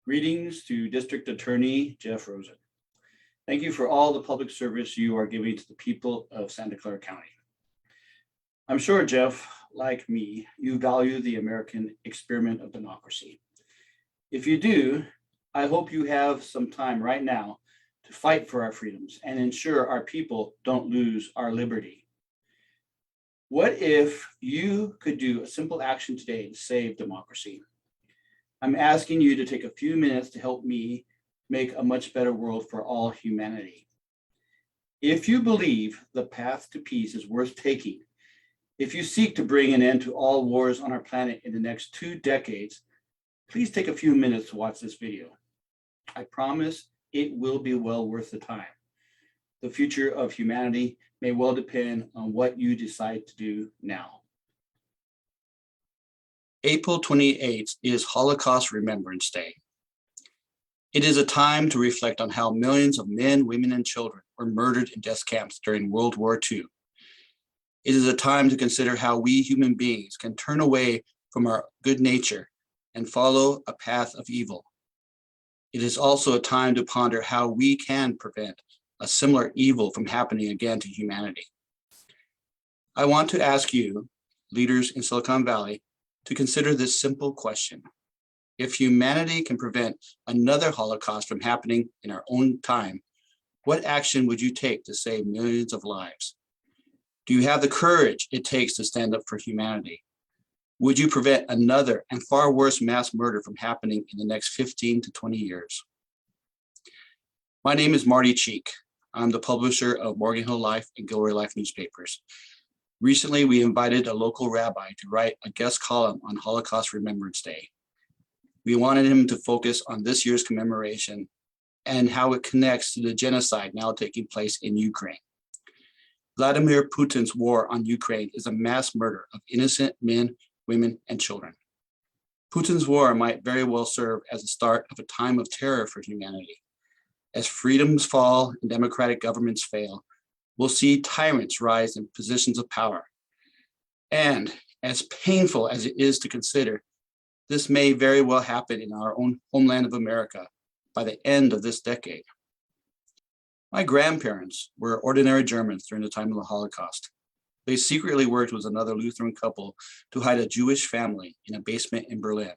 Greetings to District Attorney Jeff Rosen. Thank you for all the public service you are giving to the people of Santa Clara County. I'm sure, Jeff, like me, you value the American experiment of democracy. If you do, I hope you have some time right now to fight for our freedoms and ensure our people don't lose our liberty. What if you could do a simple action today to save democracy? I'm asking you to take a few minutes to help me make a much better world for all humanity. If you believe the path to peace is worth taking, if you seek to bring an end to all wars on our planet in the next 2 decades, please take a few minutes to watch this video. I promise it will be well worth the time. The future of humanity may well depend on what you decide to do now. April 28th is Holocaust Remembrance Day. It is a time to reflect on how millions of men, women, and children were murdered in death camps during World War II. It is a time to consider how we human beings can turn away from our good nature and follow a path of evil. It is also a time to ponder how we can prevent a similar evil from happening again to humanity. I want to ask you, leaders in Silicon Valley, to consider this simple question. If humanity can prevent another Holocaust from happening in our own time, what action would you take to save millions of lives? Do you have the courage it takes to stand up for humanity? Would you prevent another and far worse mass murder from happening in the next 15 to 20 years? My name is Marty Cheek. I'm the publisher of Morgan Hill Life and Gilroy Life newspapers. Recently, we invited a local rabbi to write a guest column on Holocaust Remembrance Day. We wanted him to focus on this year's commemoration and how it connects to the genocide now taking place in Ukraine. Vladimir Putin's war on Ukraine is a mass murder of innocent men, women, and children. Putin's war might very well serve as the start of a time of terror for humanity. As freedoms fall and democratic governments fail, we'll see tyrants rise in positions of power. And as painful as it is to consider, this may very well happen in our own homeland of America by the end of this decade. My grandparents were ordinary Germans during the time of the Holocaust. They secretly worked with another Lutheran couple to hide a Jewish family in a basement in Berlin.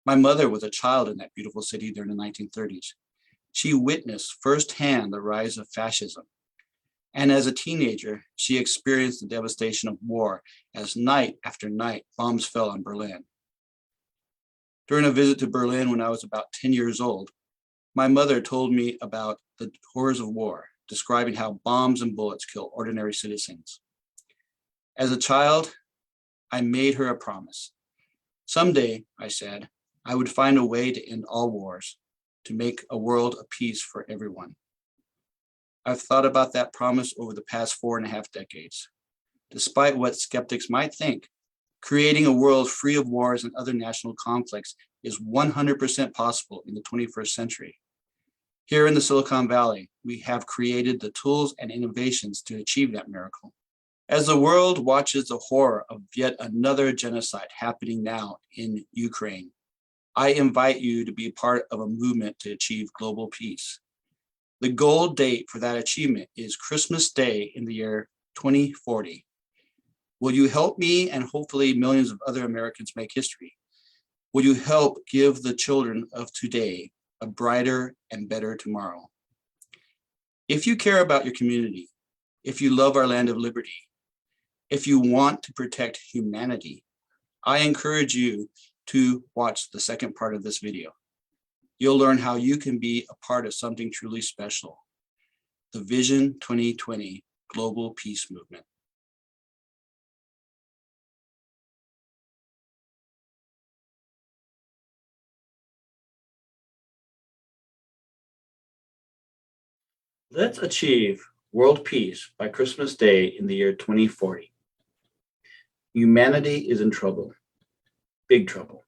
My mother was a child in that beautiful city during the 1930s. She witnessed firsthand the rise of fascism. And as a teenager, she experienced the devastation of war as night after night bombs fell on Berlin. During a visit to Berlin when I was about 10 years old, my mother told me about the horrors of war, describing how bombs and bullets kill ordinary citizens. As a child, I made her a promise. Someday, I said, I would find a way to end all wars, to make a world of peace for everyone. I've thought about that promise over the past 4.5 decades. Despite what skeptics might think, creating a world free of wars and other national conflicts is 100% possible in the 21st century. Here in the Silicon Valley, we have created the tools and innovations to achieve that miracle. As the world watches the horror of yet another genocide happening now in Ukraine, I invite you to be part of a movement to achieve global peace. The goal date for that achievement is Christmas Day in the year 2040. Will you help me and hopefully millions of other Americans make history? Will you help give the children of today a brighter and better tomorrow? If you care about your community, if you love our land of liberty, if you want to protect humanity, I encourage you to watch the second part of this video. You'll learn how you can be a part of something truly special, the Vision 2020 Global Peace Movement. Let's achieve world peace by Christmas Day in the year 2040. Humanity is in trouble, big trouble.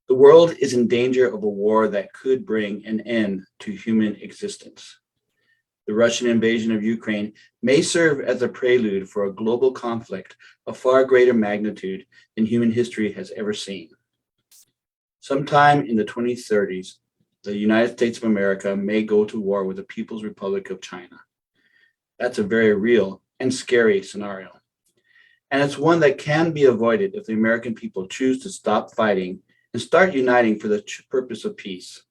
The world is in danger of a war that could bring an end to human existence. The Russian invasion of Ukraine may serve as a prelude for a global conflict of far greater magnitude than human history has ever seen. Sometime in the 2030s, the United States of America may go to war with the People's Republic of China. That's a very real and scary scenario. And it's one that can be avoided if the American people choose to stop fighting and start uniting for the purpose of peace.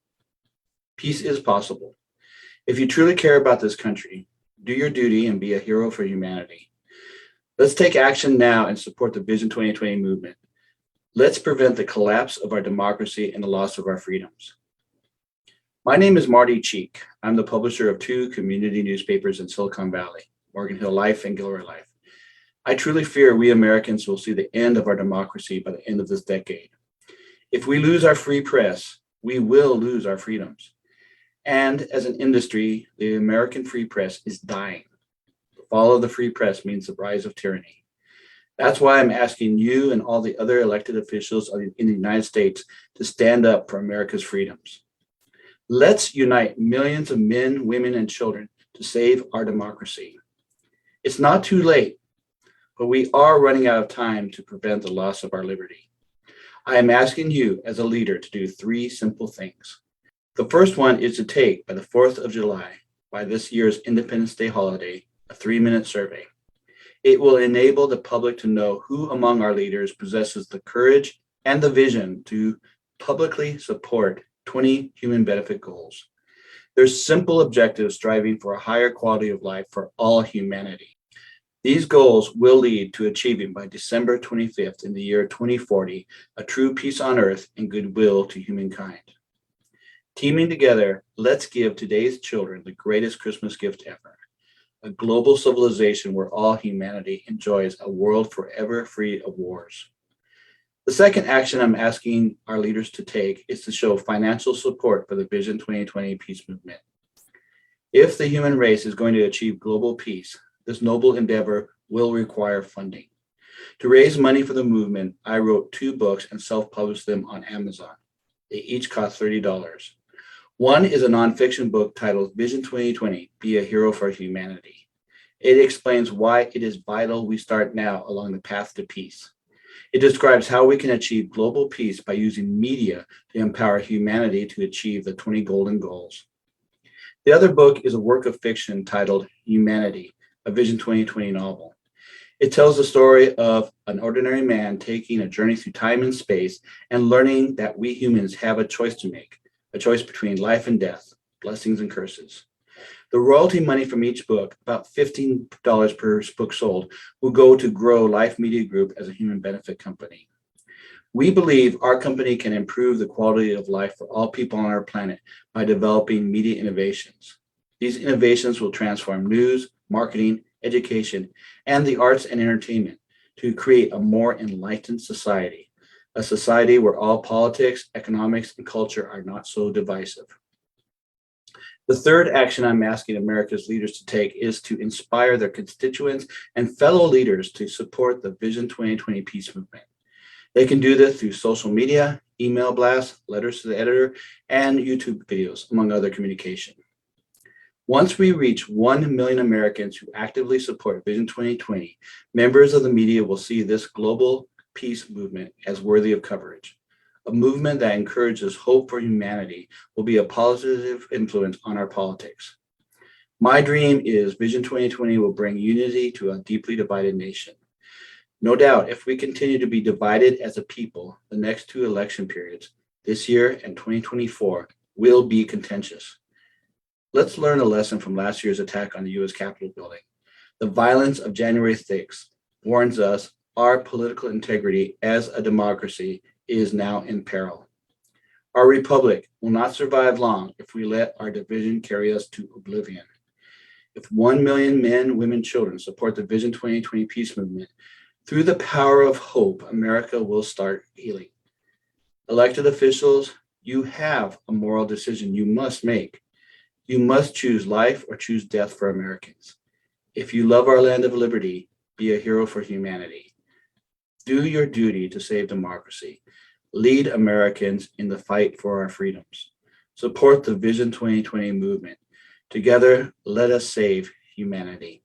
Peace is possible. If you truly care about this country, do your duty and be a hero for humanity. Let's take action now and support the Vision 2020 movement. Let's prevent the collapse of our democracy and the loss of our freedoms. My name is Marty Cheek. I'm the publisher of 2 community newspapers in Silicon Valley, Morgan Hill Life and Gilroy Life. I truly fear we Americans will see the end of our democracy by the end of this decade. If we lose our free press, we will lose our freedoms. And as an industry, the American free press is dying. The fall of the free press means the rise of tyranny. That's why I'm asking you and all the other elected officials in the United States to stand up for America's freedoms. Let's unite millions of men, women, and children to save our democracy. It's not too late, but we are running out of time to prevent the loss of our liberty. I am asking you as a leader to do 3 simple things. The first one is to take, by the 4th of July, by this year's Independence Day holiday, a 3-minute survey. It will enable the public to know who among our leaders possesses the courage and the vision to publicly support 20 human benefit goals. There's simple objectives striving for a higher quality of life for all humanity. These goals will lead to achieving by December 25th in the year 2040, a true peace on earth and goodwill to humankind. Teaming together, let's give today's children the greatest Christmas gift ever, a global civilization where all humanity enjoys a world forever free of wars. The second action I'm asking our leaders to take is to show financial support for the Vision 2020 peace movement. If the human race is going to achieve global peace, this noble endeavor will require funding. To raise money for the movement, I wrote 2 books and self-published them on Amazon. They each cost $30. One is a nonfiction book titled Vision 2020, Be a Hero for Humanity. It explains why it is vital we start now along the path to peace. It describes how we can achieve global peace by using media to empower humanity to achieve the 20 golden goals. The other book is a work of fiction titled Humanity, a Vision 2020 novel. It tells the story of an ordinary man taking a journey through time and space and learning that we humans have a choice to make, a choice between life and death, blessings and curses. The royalty money from each book, about $15 per book sold, will go to grow Life Media Group as a human benefit company. We believe our company can improve the quality of life for all people on our planet by developing media innovations. These innovations will transform news, marketing, education, and the arts and entertainment to create a more enlightened society, a society where all politics, economics, and culture are not so divisive. The third action I'm asking America's leaders to take is to inspire their constituents and fellow leaders to support the Vision 2020 peace movement. They can do this through social media, email blasts, letters to the editor, and YouTube videos, among other communication. Once we reach 1 million Americans who actively support Vision 2020, members of the media will see this global peace movement as worthy of coverage. A movement that encourages hope for humanity will be a positive influence on our politics. My dream is Vision 2020 will bring unity to a deeply divided nation. No doubt, if we continue to be divided as a people, the next 2 election periods, this year and 2024, will be contentious. Let's learn a lesson from last year's attack on the U.S. Capitol building. The violence of January 6th warns us our political integrity as a democracy is now in peril. Our republic will not survive long if we let our division carry us to oblivion. If 1 million men, women, children support the Vision 2020 peace movement, through the power of hope, America will start healing. Elected officials, you have a moral decision you must make. You must choose life or choose death for Americans. If you love our land of liberty, be a hero for humanity. Do your duty to save democracy. Lead Americans in the fight for our freedoms. Support the Vision 2020 movement. Together, let us save humanity.